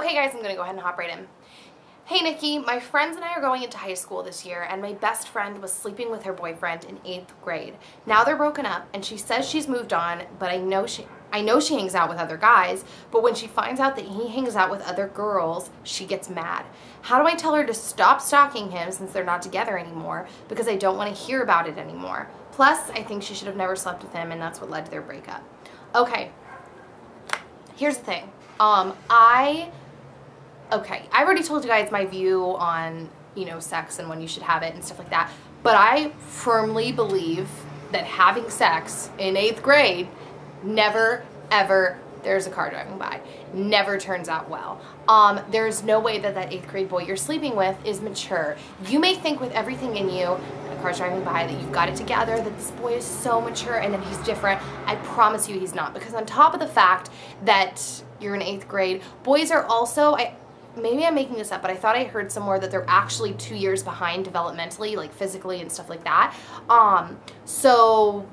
Okay guys, I'm gonna go ahead and hop right in. Hey Nikki, my friends and I are going into high school this year, and my best friend was sleeping with her boyfriend in 8th grade. Now they're broken up, and she says she's moved on, but I know she hangs out with other guys, but when she finds out that he hangs out with other girls, she gets mad. How do I tell her to stop stalking him since they're not together anymore, because I don't want to hear about it anymore? Plus, I think she should have never slept with him, and that's what led to their breakup. Okay, here's the thing. I already told you guys my view on, sex and when you should have it and stuff like that, but I firmly believe that having sex in 8th grade never, ever, there's a car driving by, never turns out well. There's no way that that 8th grade boy you're sleeping with is mature. You may think with everything in you, a car's driving by, that you've got it together, that this boy is so mature and that he's different. I promise you he's not, because on top of the fact that you're in 8th grade, boys are also, maybe I'm making this up, but I thought I heard somewhere that they're actually 2 years behind developmentally, like physically and stuff like that. So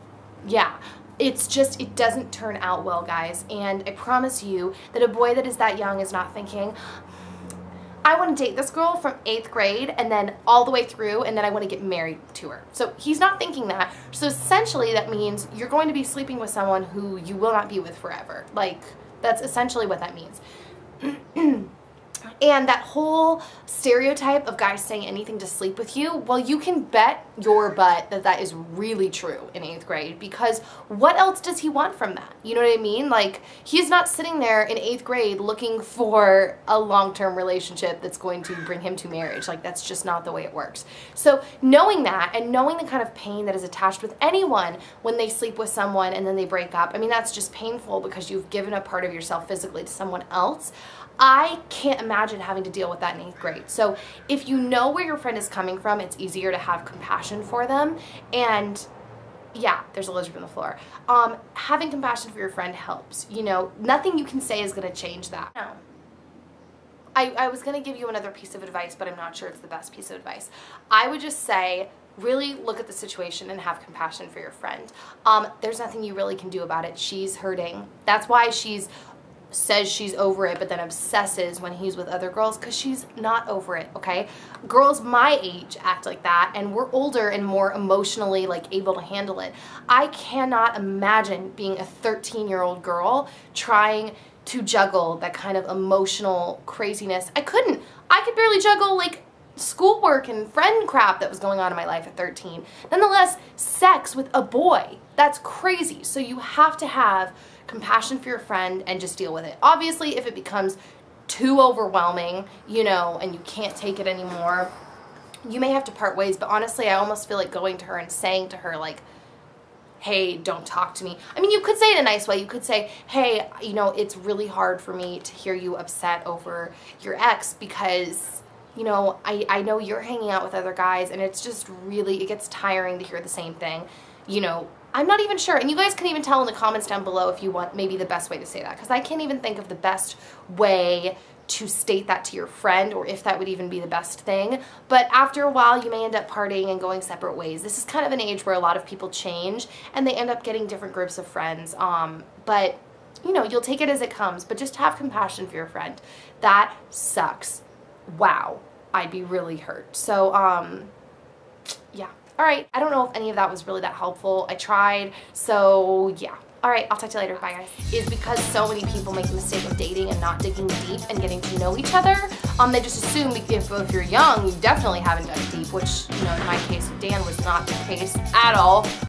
yeah, it's just, it doesn't turn out well, guys. And I promise you that a boy that is that young is not thinking, I want to date this girl from 8th grade and then all the way through, and then I want to get married to her. So he's not thinking that. So essentially that means you're going to be sleeping with someone who you will not be with forever. Like, that's essentially what that means. And that whole stereotype of guys saying anything to sleep with you, well, you can bet your butt that that is really true in 8th grade, because what else does he want from that? You know what I mean? Like, he's not sitting there in 8th grade looking for a long-term relationship that's going to bring him to marriage. Like, that's just not the way it works. So knowing that, and knowing the kind of pain that is attached with anyone when they sleep with someone and then they break up, I mean, that's just painful because you've given a part of yourself physically to someone else. I can't imagine having to deal with that in 8th grade. So if you know where your friend is coming from, it's easier to have compassion for them. And yeah, there's a lizard on the floor. Having compassion for your friend helps. Nothing you can say is going to change that. No. I was going to give you another piece of advice, but I'm not sure it's the best piece of advice. I would just say, really look at the situation and have compassion for your friend. There's nothing you really can do about it. She's hurting. That's why she says she's over it, but then obsesses when he's with other girls, because she's not over it, okay? Girls my age act like that, and we're older and more emotionally able to handle it. I cannot imagine being a 13-year-old girl trying to juggle that kind of emotional craziness. I couldn't. I could barely juggle schoolwork and friend crap that was going on in my life at 13. Nonetheless, sex with a boy, that's crazy. So you have to have compassion for your friend and just deal with it. Obviously, if it becomes too overwhelming, and you can't take it anymore, you may have to part ways. But honestly, I almost feel like going to her and saying to her, hey, don't talk to me. I mean, you could say it in a nice way. You could say, hey, it's really hard for me to hear you upset over your ex because, I know you're hanging out with other guys, and it's just really, it gets tiring to hear the same thing. I'm not even sure, and you guys can even tell in the comments down below if you want maybe the best way to say that, because I can't even think of the best way to state that to your friend, or if that would even be the best thing. But after a while, you may end up partying and going separate ways. This is kind of an age where a lot of people change, and they end up getting different groups of friends. But, you'll take it as it comes, but just have compassion for your friend. That sucks. Wow. I'd be really hurt. So, yeah. Alright, I don't know if any of that was really that helpful. I tried, so yeah. Alright, I'll talk to you later. Bye, guys. Is because so many people make the mistake of dating and not digging deep and getting to know each other. They just assume if you're young, you definitely haven't dug deep, which, in my case with Dan was not the case at all.